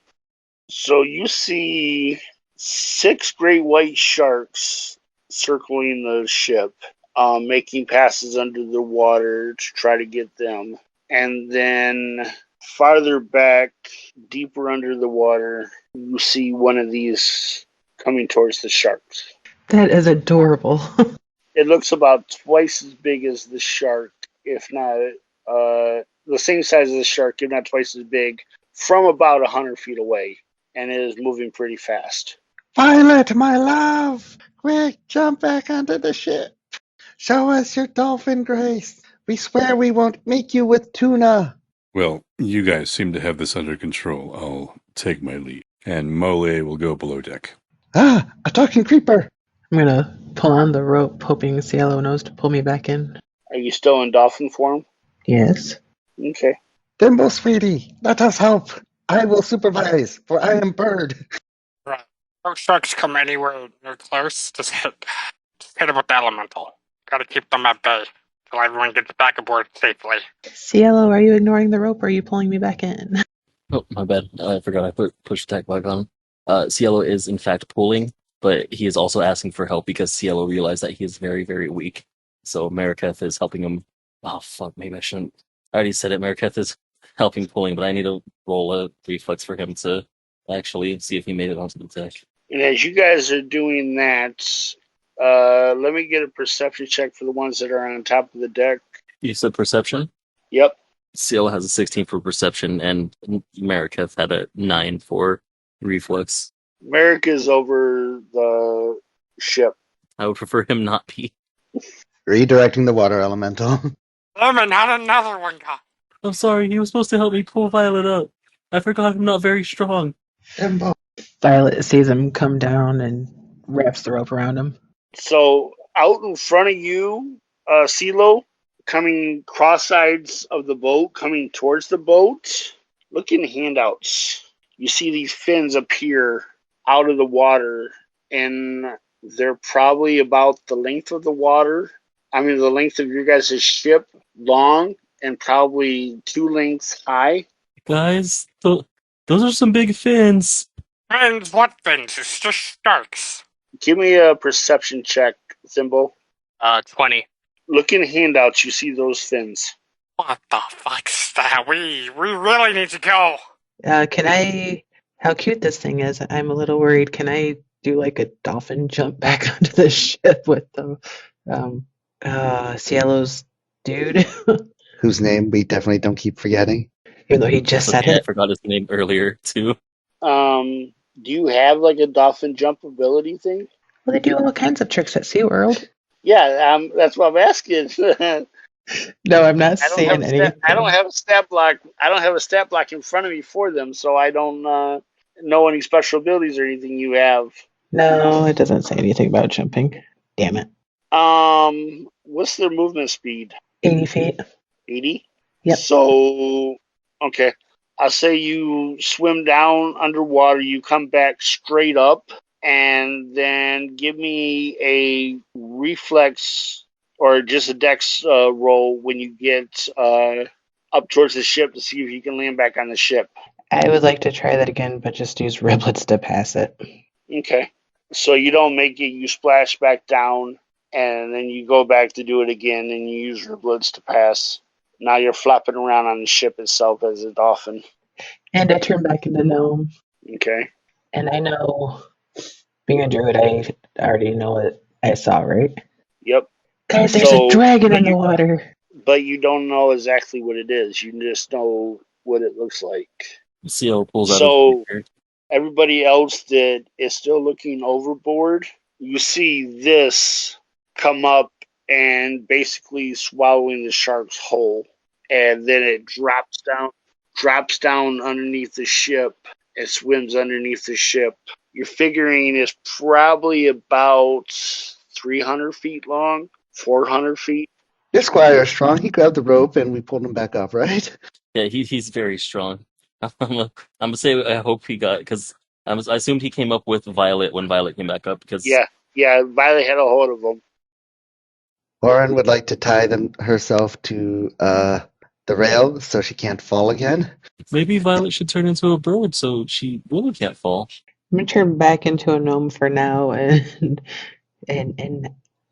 So you see 6 great white sharks circling the ship, making passes under the water to try to get them. And then farther back, deeper under the water, you see one of these coming towards the sharks. That is adorable. It looks about twice as big as the shark, if not the same size as the shark, if not twice as big, from about 100 feet away. And it is moving pretty fast. Violet, my love! Quick, jump back onto the ship. Show us your dolphin grace. We swear we won't make you with tuna. Well, you guys seem to have this under control. I'll take my lead. And Mōlli will go below deck. A talking creeper! I'm gonna pull on the rope, hoping Cielo knows to pull me back in. Are you still in dolphin form? Yes. Okay. Thimble, sweetie, let us help. I will supervise, for I am bird. Right. No sharks come anywhere near close. Just hit them with the elemental. Gotta keep them at bay till everyone gets back aboard safely. Cielo, are you ignoring the rope or are you pulling me back in? Oh, my bad. I forgot I put push attack bug on. Cielo is in fact pulling, but he is also asking for help because Cielo realized that he is very, very weak. So Mariketh is helping him. Oh, fuck, maybe I shouldn't. I already said it. Mariketh is helping pulling, but I need to roll a reflex for him to actually see if he made it onto the deck. And as you guys are doing that, let me get a perception check for the ones that are on top of the deck. You said perception? Yep. Cielo has a 16 for perception, and Mariketh had a 9 for reflex. Merrick is over the ship. I would prefer him not be. Redirecting the water elemental. Lemon had another one, God. I'm sorry, he was supposed to help me pull Violet up. I forgot I'm not very strong. Thimble. Violet sees him come down and wraps the rope around him. So out in front of you, Cielo, coming cross sides of the boat, coming towards the boat, look in handouts. You see these fins appear out of the water, and they're probably about the length of the water. I mean, the length of your guys' ship, long, and probably 2 lengths high. Guys, those are some big fins. Fins? What fins? It's just sharks. Give me a perception check, Thimble. 20. Look in handouts, you see those fins. What the fuck's that? We really need to go. Can I... How cute this thing is. I'm a little worried. Can I do like a dolphin jump back onto the ship with the Cielo's dude? Whose name we definitely don't keep forgetting. Even though he just said Okay, I it. forgot his name earlier, too. Do you have like a dolphin jump ability thing? Well, they do all kinds of tricks at SeaWorld. Yeah, that's what I'm asking. No, I'm not saying anything. I don't have a stat block. I don't have a stat block in front of me for them, so I don't know any special abilities or anything you have. No, it doesn't say anything about jumping. Damn it. What's their movement speed? 80 feet. 80? Yep. So, okay. I'll say you swim down underwater, you come back straight up, and then give me a reflex or just a dex roll when you get up towards the ship to see if you can land back on the ship. I would like to try that again, but just use riblets to pass it. Okay. So you don't make it, you splash back down, and then you go back to do it again, and you use riblets to pass. Now you're flopping around on the ship itself as a dolphin. And I turn back into gnome. Okay. And I know, being a druid, I already know what I saw, right? Yep. Guys, there's a dragon in the water. But you don't know exactly what it is. You just know what it looks like. Cielo pulls out So his everybody else that is still looking overboard, you see this come up and basically swallowing the shark's whole. And then it drops down underneath the ship and swims underneath the ship. You're figuring it's probably about 300 feet long, 400 feet. Your squire is strong. He grabbed the rope and we pulled him back up, right? Yeah, he's very strong. I'm gonna say I hope he got, because I assumed he came up with Violet when Violet came back up, because Yeah, Violet had a hold of him. Orryn would like to tie herself to the rail so she can't fall again. maybe Violet should turn into a bird so she really can't fall. I'm going to turn back into a gnome for now. And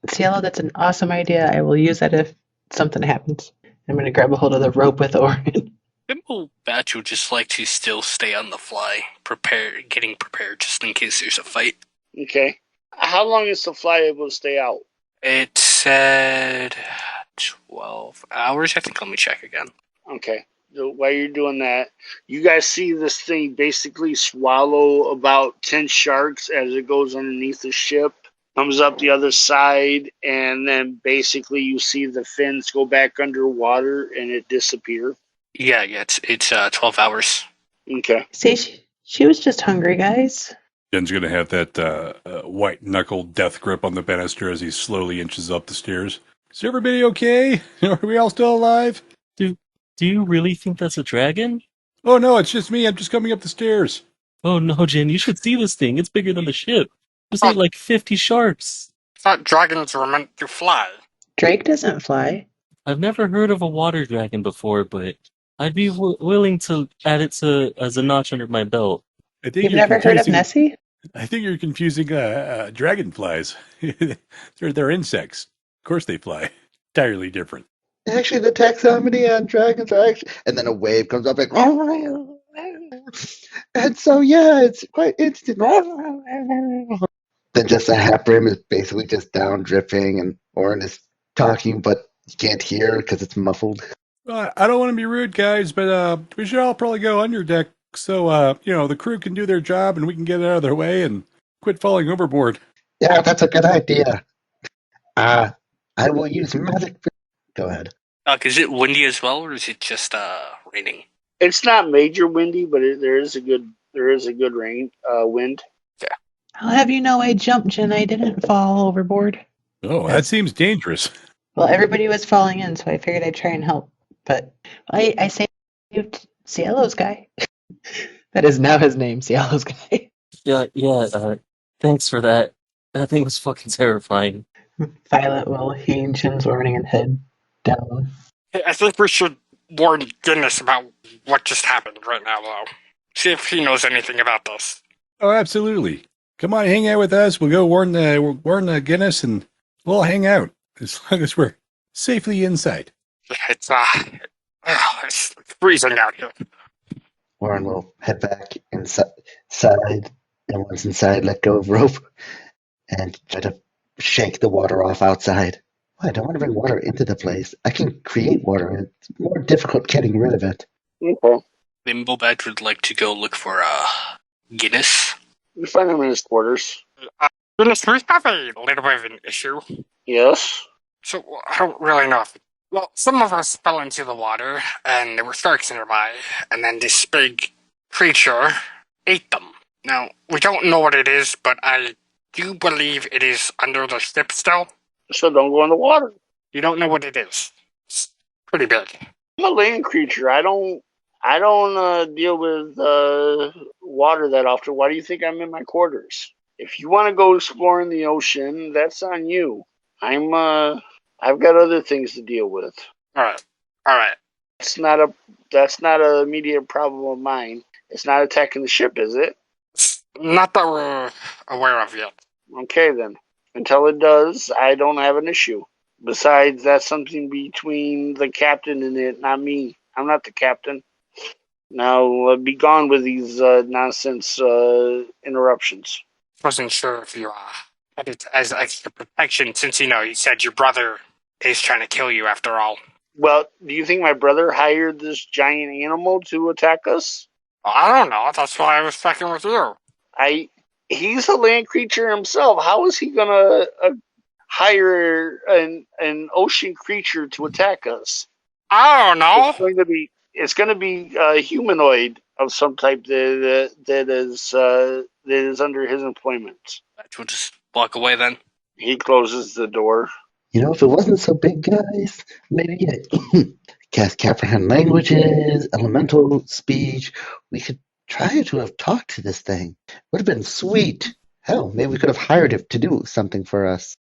Cielo, that's an awesome idea. I will use that if something happens. I'm going to grab a hold of the rope with Orryn. Thimblebatch would just like to still stay on the fly, getting prepared just in case there's a fight. Okay. How long is the fly able to stay out? It said 12 hours. I think let me check again. Okay. So while you're doing that, you guys see this thing basically swallow about 10 sharks as it goes underneath the ship, comes up the other side, and then basically you see the fins go back underwater and it disappear. Yeah, it's 12 hours. Okay. See, she was just hungry, guys. Jen's going to have that white knuckle death grip on the banister as he slowly inches up the stairs. Is everybody okay? Are we all still alive? Do you really think that's a dragon? Oh no, it's just me. I'm just coming up the stairs. Oh no, Jen, you should see this thing. It's bigger than the ship. This ate like 50 sharks. I thought dragons were meant to fly. Drake doesn't fly. I've never heard of a water dragon before, but I'd be willing to add it as a notch under my belt. I think You've never heard of Nessie? I think you're confusing dragonflies. they're insects. Of course they fly. Entirely different. Actually, the taxonomy on dragons are actually... And then a wave comes up and... And so, yeah, it's quite instant. Then just a half brim is basically just down dripping, and Orryn is talking, but you can't hear because it's muffled. I don't want to be rude, guys, but we should all probably go under deck so the crew can do their job and we can get out of their way and quit falling overboard. Yeah, that's a good idea. I will use magic. Go ahead. Is it windy as well, or is it just raining? It's not major windy, but there is a good rain wind. I'll have you know I jumped and I didn't fall overboard. Oh, that seems dangerous. Well, everybody was falling in, so I figured I'd try and help. But I saved Cielo's guy. That is now his name, Cielo's guy. Yeah, thanks for that. That thing was fucking terrifying. Violet will hang chin's warning and head down. Hey, I think we should warn Guinness about what just happened right now, though. See if he knows anything about this. Oh, absolutely. Come on, hang out with us. We'll go warn Guinness and we'll hang out as long as we're safely inside. It's freezing out here. Orryn will head back inside, and once inside, let go of rope and try to shake the water off outside. I don't want to bring water into the place. I can create water, and it's more difficult getting rid of it. Okay. Thimblebatch would like to go look for Guinness. You find him in his quarters. Guinness, we have a little bit of an issue. Yes. So, I don't really know if... Well, some of us fell into the water, and there were sharks nearby, and then this big creature ate them. Now, we don't know what it is, but I do believe it is under the ship still. So don't go in the water. You don't know what it is. It's pretty big. I'm a land creature. I don't deal with water that often. Why do you think I'm in my quarters? If you want to go exploring the ocean, that's on you. I've got other things to deal with. All right. That's not an immediate problem of mine. It's not attacking the ship, is it? It's not that we're aware of yet. Okay, then. Until it does, I don't have an issue. Besides, that's something between the captain and it, not me. I'm not the captain. Now, be gone with these nonsense interruptions. Wasn't sure if you had it as extra protection since, you said your brother is trying to kill you after all. Well, do you think my brother hired this giant animal to attack us? Well, I don't know. That's why I was checking with you. He's a land creature himself. How is he gonna hire an ocean creature to attack us? I don't know. It's going to be a humanoid of some type that is under his employment. We'll just walk away then. He closes the door. If it wasn't so big, guys, maybe cast comprehend languages, elemental speech. We could try to have talked to this thing. Would have been sweet. Hell, maybe we could have hired it to do something for us.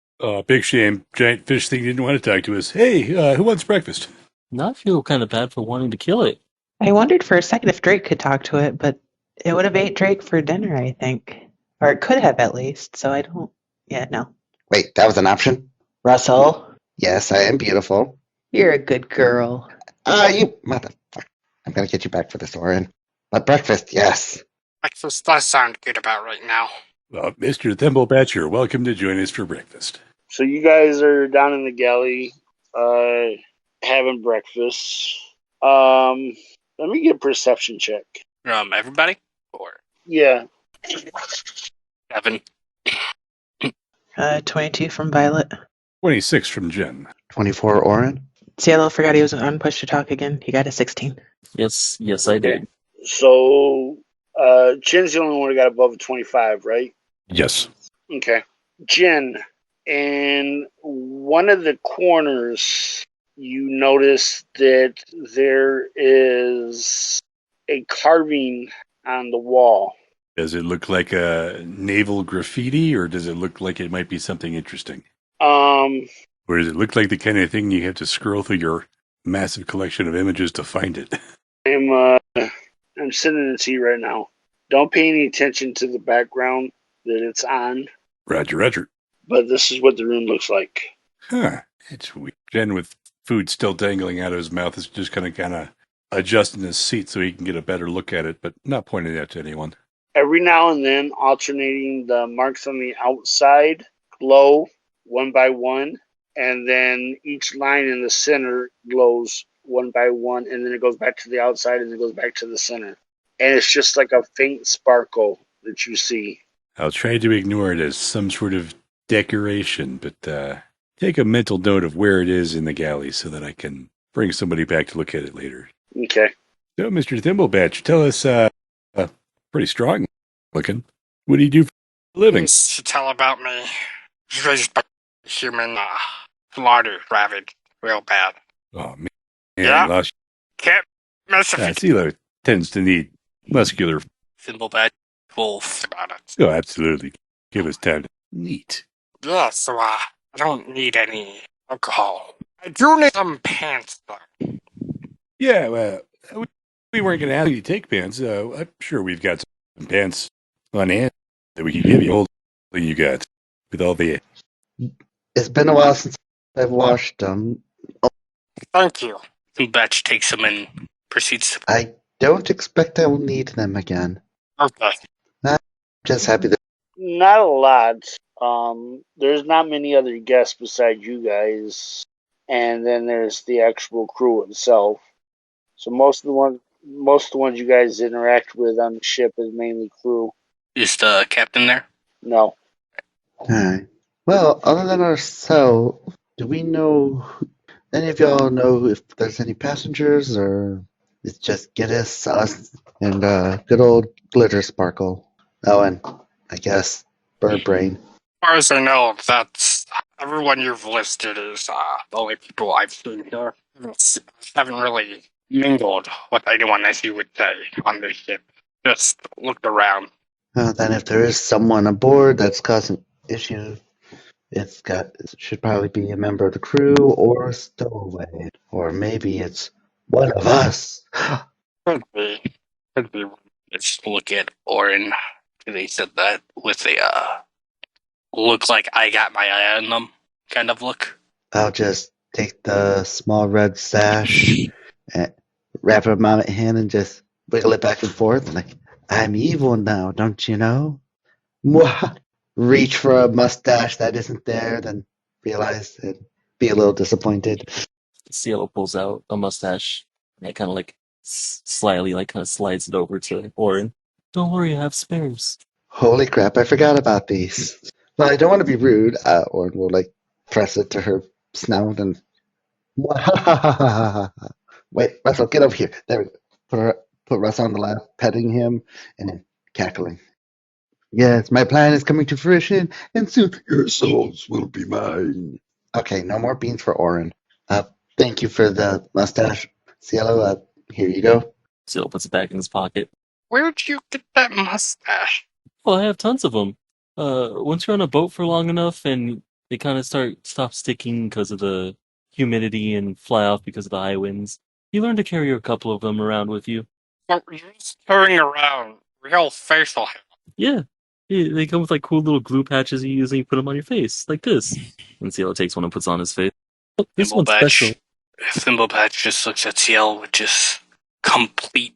Big shame. Giant fish thing didn't want to talk to us. Hey, who wants breakfast? Now I feel kind of bad for wanting to kill it. I wondered for a second if Drake could talk to it, but it would have ate Drake for dinner, I think. Or it could have at least, so I don't... Yeah, no. Wait, that was an option? Russell? Yes, I am beautiful. You're a good girl. You motherfucker. I'm gonna get you back for this, Orryn. But breakfast, yes. Breakfast does sound good about right now. Mr. Thimblebatch, you're welcome to join us for breakfast. So you guys are down in the galley, having breakfast. Let me get a perception check. Everybody? Or Yeah. 7. 22 from Violet. 26 from Jen. 24, Orryn. Cielo forgot he was on push to talk again. He got a 16. Yes, I did. So, Jin's the only one who got above a 25, right? Yes. Okay. Jin, in one of the corners, you notice that there is a carving on the wall. Does it look like a naval graffiti, or does it look like it might be something interesting? Or does it look like the kind of thing you have to scroll through your massive collection of images to find it? I'm sitting in C right now. Don't pay any attention to the background that it's on. Roger. But this is what the room looks like. Huh. It's weird. Jen, with food still dangling out of his mouth, is just kind of adjusting his seat so he can get a better look at it, but not pointing it out to anyone. Every now and then, alternating the marks on the outside glow one by one, and then each line in the center glows one by one, and then it goes back to the outside, and it goes back to the center. And it's just like a faint sparkle that you see. I'll try to ignore it as some sort of decoration, but take a mental note of where it is in the galley so that I can bring somebody back to look at it later. Okay. So, Mr. Thimblebatch, tell us, pretty strong looking. What do you do for a living? To tell about me, raised by human slaughter ravaged real bad. Oh, man. Yeah. Lost. Can't mess with it. Cielo tends to need muscular. Thimblebatch wolf about it. Oh, absolutely. Give us time. Neat. Yeah, so I don't need any alcohol. I do need some pants though. Yeah, well, we weren't going to ask you to take pants. I'm sure we've got some pants on hand that we can give you. Hold you got with all the. It's been a while since I've washed them. Thank you. Thimblebatch takes them and proceeds to. I don't expect I will need them again. Okay. I'm just happy that. Not a lot. There's not many other guests besides you guys, and then there's the actual crew itself. So most of the ones you guys interact with on the ship is mainly crew. Is the captain there? No. Alright. Well, other than ourselves, do we know? Any of y'all know if there's any passengers, or it's just Guinness, us, and good old Glittersparkle? Oh, and I guess BearBerry. As far as I know, that's everyone you've listed is the only people I've seen here. Haven't really mingled with anyone, as you would say, on this ship. Just looked around. Then if there is someone aboard that's causing issues, it should probably be a member of the crew or a stowaway. Or maybe it's one of us. Could be. Just look at Orryn. They said that with a looks like I got my eye on them kind of look. I'll just take the small red sash, and wrap it around my hand, and just wiggle it back and forth. Like, I'm evil now, don't you know? Mwah! Reach for a mustache that isn't there, then realize and be a little disappointed. Cielo pulls out a mustache and it kind of like slyly kind of slides it over to Orryn. Don't worry, I have spares. Holy crap, I forgot about these. Well, I don't want to be rude, or will press it to her snout and wait, Russell, get over here. There we go. Put Russ on the lap, petting him, and then cackling. Yes, my plan is coming to fruition, and soon your souls will be mine. Okay, no more beans for Orryn. Thank you for the mustache, Cielo. Here you go. Cielo puts it back in his pocket. Where'd you get that mustache? Well, I have tons of them. Once you're on a boat for long enough and they kind of stop sticking because of the humidity and fly off because of the high winds, you learn to carry a couple of them around with you. So you're just carrying around real facial hair. Yeah. They come with cool little glue patches you use and you put them on your face, like this. And Cielo takes one and puts on his face. Oh, this one's special. Thimblebatch just looks at Cielo with just completely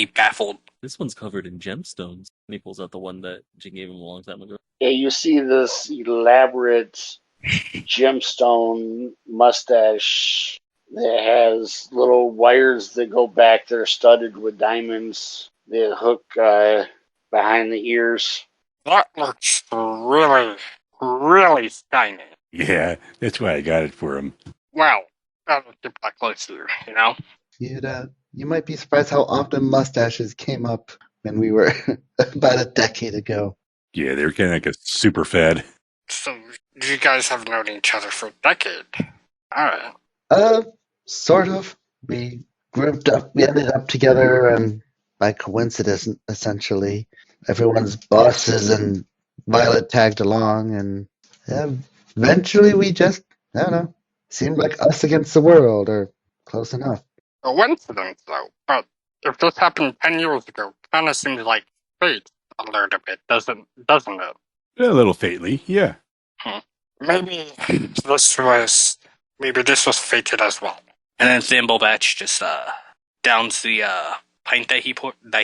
baffled. This one's covered in gemstones. And he pulls out the one that Jin gave him a long time ago. Yeah, you see this elaborate gemstone mustache that has little wires that go back that are studded with diamonds that hook behind the ears. That looks really, really shiny. Yeah, that's why I got it for him. Well, gotta get back closer, you know? You might be surprised how often mustaches came up when we were about a decade ago. Yeah, they're kind of like a super fad. So, you guys have known each other for a decade. Alright. Sort of. We grouped up, we ended up together, and by coincidence, essentially, everyone's bosses and Violet tagged along, and eventually we just, I don't know, seemed like us against the world, or close enough. Coincidence, though, but if this happened 10 years ago, kind of seems like fate a little bit, doesn't it? A little fately, yeah. Maybe this was fated as well. And then Thimblebatch just downs the pint that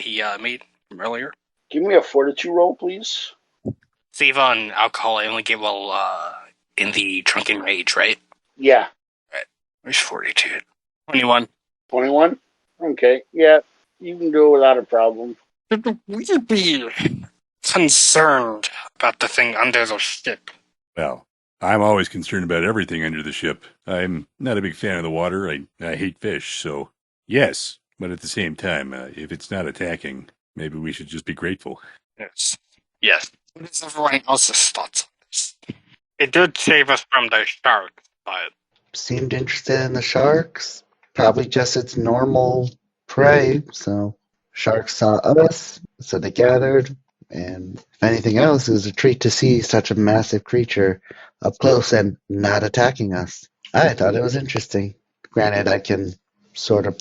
he made from earlier. Give me a fortitude roll, please. Save on alcohol, I only get in the drunken rage, right? Yeah. Where's 42? 21. 21? Okay, yeah, you can do it without a problem. Should we be concerned about the thing under the ship? Well, I'm always concerned about everything under the ship. I'm not a big fan of the water. I hate fish, so yes. But at the same time, if it's not attacking, maybe we should just be grateful. Yes. Yes. What is everyone else's thoughts on this? It did save us from the sharks, but Seemed interested in the sharks. Probably just its normal prey. So sharks saw us, so they gathered. And if anything else, it was a treat to see such a massive creature up close and not attacking us. I thought it was interesting. Granted, I can sort of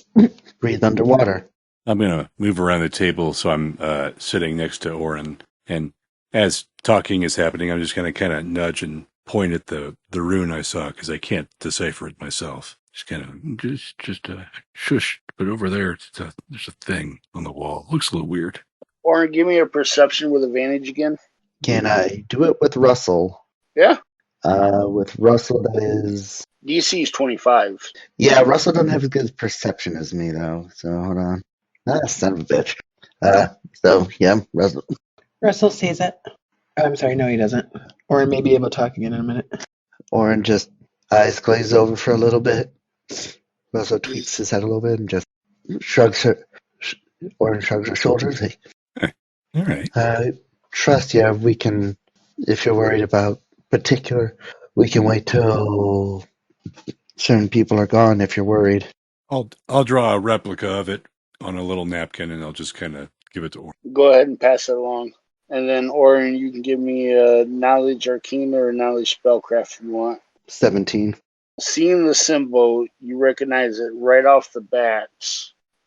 breathe underwater. I'm going to move around the table so I'm sitting next to Orryn. And as talking is happening, I'm just going to kind of nudge and point at the rune I saw because I can't decipher it myself. Just kind of, just shush. But over there, there's a thing on the wall. Looks a little weird. Or give me a perception with advantage again. Can I do it with Russell? Yeah. With Russell, that is... DC is 25. Yeah, Russell doesn't have as good perception as me, though. So, hold on. Son of a bitch. So, yeah, Russell. Russell sees it. I'm sorry, no, he doesn't. Or may be able to talk again in a minute. Orryn just eyes glaze over for a little bit. Russell tweaks his head a little bit and just shrugs her... Orryn shrugs her shoulders. Hey, All right. trust you. We can, if you're worried about particular, we can wait till certain people are gone if you're worried. I'll draw a replica of it on a little napkin and I'll just kind of give it to Orryn. Go ahead and pass it along. And then, Orryn, you can give me a knowledge arcana or knowledge spellcraft if you want. 17. Seeing the symbol, you recognize it right off the bat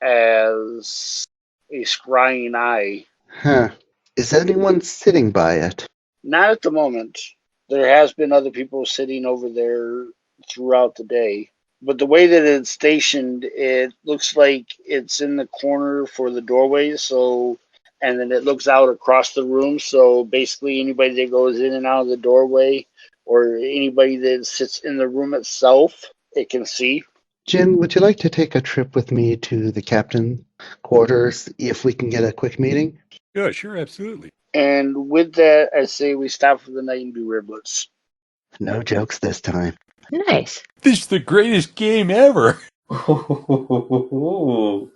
as a scrying eye. Huh. Is anyone sitting by it? Not at the moment. There has been other people sitting over there throughout the day. But the way that it's stationed, it looks like it's in the corner for the doorway, so, and then it looks out across the room, so basically anybody that goes in and out of the doorway or anybody that sits in the room itself, it can see. Jin, would you like to take a trip with me to the captain's quarters if we can get a quick meeting? Yeah, sure, absolutely. And with that, I say we stop for the night and do riblets. No jokes this time. Nice. This is the greatest game ever. Oh,